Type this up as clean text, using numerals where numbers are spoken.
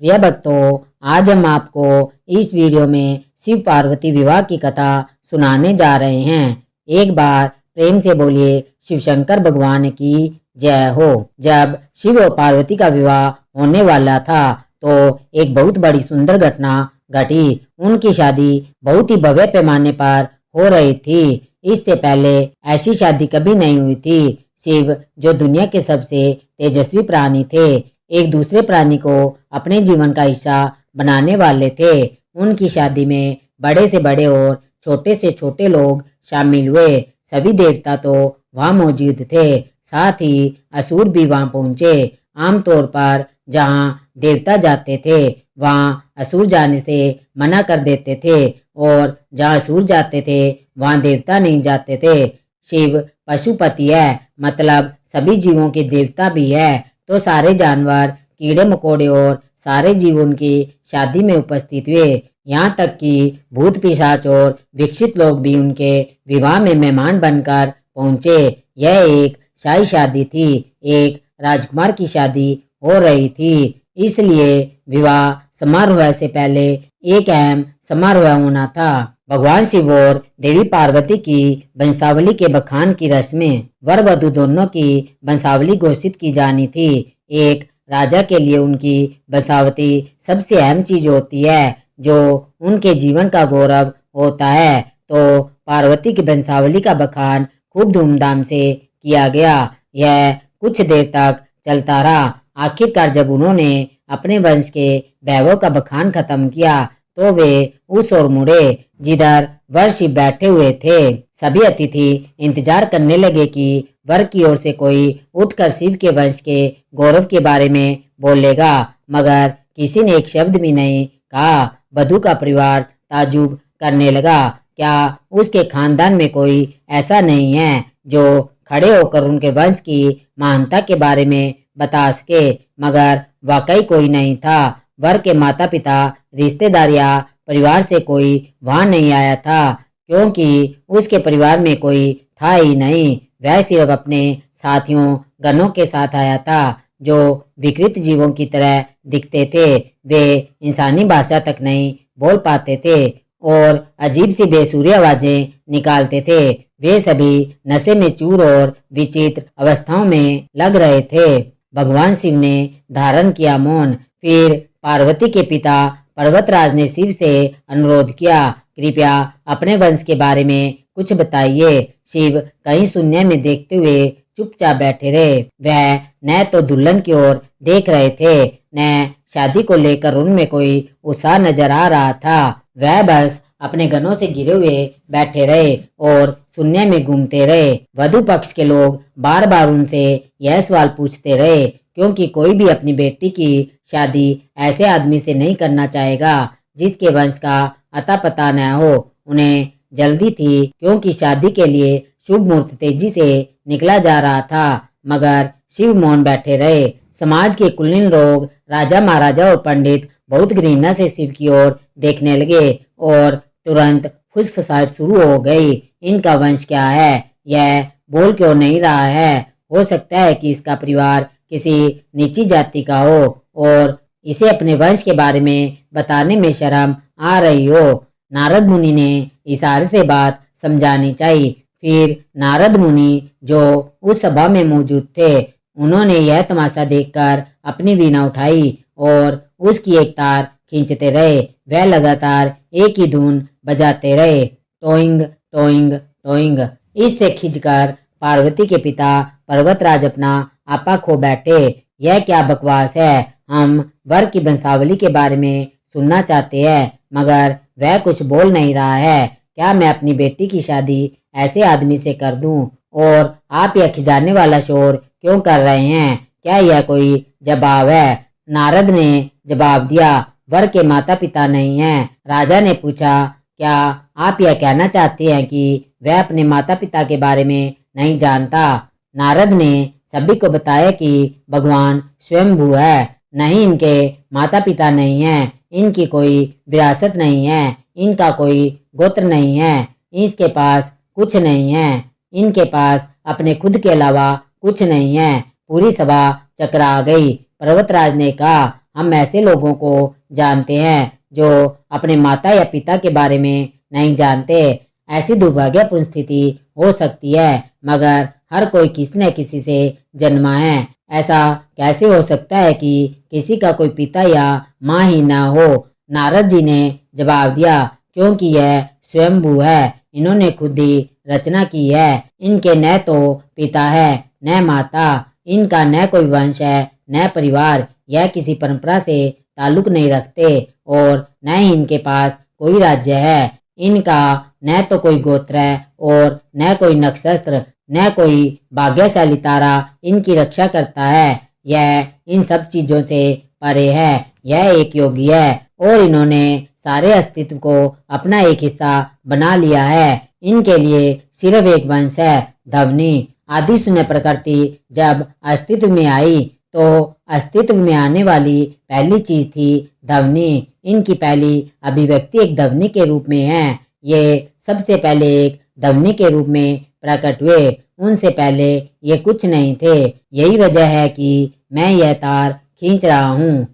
प्रिय भक्तों, आज हम आपको इस वीडियो में शिव पार्वती विवाह की कथा सुनाने जा रहे हैं। एक बार प्रेम से बोलिए शिव शंकर भगवान की जय हो। जब शिव और पार्वती का विवाह होने वाला था तो एक बहुत बड़ी सुंदर घटना घटी। उनकी शादी बहुत ही भव्य पैमाने पर हो रही थी। इससे पहले ऐसी शादी कभी नहीं हुई थी। शिव, जो दुनिया के सबसे तेजस्वी प्राणी थे, एक दूसरे प्राणी को अपने जीवन का हिस्सा बनाने वाले थे। उनकी शादी में बड़े से बड़े और छोटे से छोटे लोग शामिल हुए। सभी देवता तो वहाँ मौजूद थे, साथ ही असुर भी वहाँ पहुँचे। आमतौर पर जहाँ देवता जाते थे वहाँ असुर जाने से मना कर देते थे, और जहाँ असुर जाते थे वहाँ देवता नहीं जाते थे। शिव पशुपति है, मतलब सभी जीवों के देवता भी है, तो सारे जानवर, कीड़े मकोड़े और सारे जीव उनकी शादी में उपस्थित हुए। यहाँ तक कि भूत पिशाच और विकसित लोग भी उनके विवाह में मेहमान बनकर पहुँचे। यह एक शाही शादी थी, एक राजकुमार की शादी हो रही थी, इसलिए विवाह समारोह से पहले एक अहम समारोह होना था। भगवान शिव और देवी पार्वती की वंशावली के बखान की रस्में, वर वधू दोनों की वंशावली घोषित की जानी थी। एक राजा के लिए उनकी वंशावली सबसे अहम चीज होती है, जो उनके जीवन का गौरव होता है। तो पार्वती की वंशावली का बखान खूब धूमधाम से किया गया। यह कुछ देर तक चलता रहा। आखिरकार जब उन्होंने अपने वंश के वैभव का बखान खत्म किया तो वे उस ओर मुड़े जिधर वर शिव बैठे हुए थे। सभी अतिथि इंतजार करने लगे कि वर की ओर से कोई उठकर शिव के वंश के गौरव के बारे में बोलेगा, मगर किसी ने एक शब्द भी नहीं कहा। वधू का परिवार ताजुब करने लगा। क्या उसके खानदान में कोई ऐसा नहीं है जो खड़े होकर उनके वंश की महानता के बारे में बता सके? मगर वाकई कोई नहीं था। वर के माता पिता, रिश्तेदार या परिवार से कोई वहां नहीं आया था, क्योंकि उसके परिवार में कोई था ही नहीं। वह सिर्फ अपने साथियों गणों के साथ आया था, जो विकृत जीवों की तरह दिखते थे। वे इंसानी भाषा तक नहीं बोल पाते थे और अजीब सी बेसुरी आवाजें निकालते थे। वे सभी नशे में चूर और विचित्र अवस्थाओं में लग रहे थे। भगवान शिव ने धारण किया मौन। फिर पार्वती के पिता पर्वतराज ने शिव से अनुरोध किया, कृपया अपने वंश के बारे में कुछ बताइए। शिव कहीं शून्य में देखते हुए चुपचाप बैठे रहे। वह न तो दुल्हन की ओर देख रहे थे, न शादी को लेकर उनमें कोई उत्साह नजर आ रहा था। वह बस अपने गनों से घिरे हुए बैठे रहे और शून्य में घूमते रहे। वधु पक्ष के लोग बार बार उनसे यह सवाल पूछते रहे, क्योंकि कोई भी अपनी बेटी की शादी ऐसे आदमी से नहीं करना चाहेगा जिसके वंश का अता पता न हो। उन्हें जल्दी थी, क्योंकि शादी के लिए शुभ मुहूर्त तेजी से निकला जा रहा था। मगर शिव मौन बैठे रहे। समाज के कुलीन लोग, राजा महाराजा और पंडित बहुत घृणा से शिव की ओर देखने लगे और तुरंत फुसफुसाहट शुरू हो गई। इनका वंश क्या है? यह बोल क्यों नहीं रहा है? हो सकता है कि इसका परिवार किसी नीची जाति का हो और इसे अपने वंश के बारे में बताने में शर्म आ रही हो। नारद मुनि ने इशारे से बात समझानी चाहिए। फिर नारद मुनि, जो उस सभा में मौजूद थे, उन्होंने यह तमाशा देखकर अपनी वीणा उठाई और उसकी एक तार खींचते रहे। वह लगातार एक ही धुन बजाते रहे, टोइंग टोइंग टोइंग। इससे खिंचकर पार्वती के पिता पर्वतराज अपना आपा खो बैठे। यह क्या बकवास है? हम वर की वंशावली के बारे में सुनना चाहते हैं, मगर वह कुछ बोल नहीं रहा है। क्या मैं अपनी बेटी की शादी ऐसे आदमी से कर दूं? और आप यह खिजाने वाला शोर क्यों कर रहे हैं? क्या यह कोई जवाब है? नारद ने जवाब दिया, वर के माता पिता नहीं हैं। राजा ने पूछा, क्या आप यह कहना चाहते हैं कि वह अपने माता पिता के बारे में नहीं जानता? नारद ने सभी को बताया कि भगवान स्वयंभू है। नहीं, इनके माता पिता नहीं हैं, इनकी कोई विरासत नहीं है, इनका कोई गोत्र नहीं है, इसके पास कुछ नहीं है, इनके पास अपने खुद के अलावा कुछ नहीं है। पूरी सभा चकरा गई। पर्वतराज ने कहा, हम ऐसे लोगों को जानते हैं जो अपने माता या पिता के बारे में नहीं जानते। ऐसी दुर्भाग्यपूर्ण स्थिति हो सकती है, मगर हर कोई किसी न किसी से जन्मा है। ऐसा कैसे हो सकता है कि किसी का कोई पिता या माँ ही ना हो? नारद जी ने जवाब दिया, क्योंकि यह स्वयंभू है। इन्होंने खुद ही रचना की है। इनके न तो पिता है न माता, इनका न कोई वंश है न परिवार। यह किसी परंपरा से ताल्लुक नहीं रखते और न ही इनके पास कोई राज्य है। इनका न तो कोई गोत्र है और न कोई नक्षत्र, न कोई भाग्यशाली तारा इनकी रक्षा करता है। यह इन सब चीजों से परे है। यह एक योगी है और इन्होंने सारे अस्तित्व को अपना एक हिस्सा बना लिया है। इनके लिए सिर्फ एक वंश है, ध्वनि। आदि शून्य प्रकृति जब अस्तित्व में आई तो अस्तित्व में आने वाली पहली चीज थी ध्वनि। इनकी पहली अभिव्यक्ति एक ध्वनि के रूप में है। ये सबसे पहले एक ध्वनि के रूप में प्रकट हुए। उनसे पहले ये कुछ नहीं थे। यही वजह है कि मैं यह तार खींच रहा हूँ।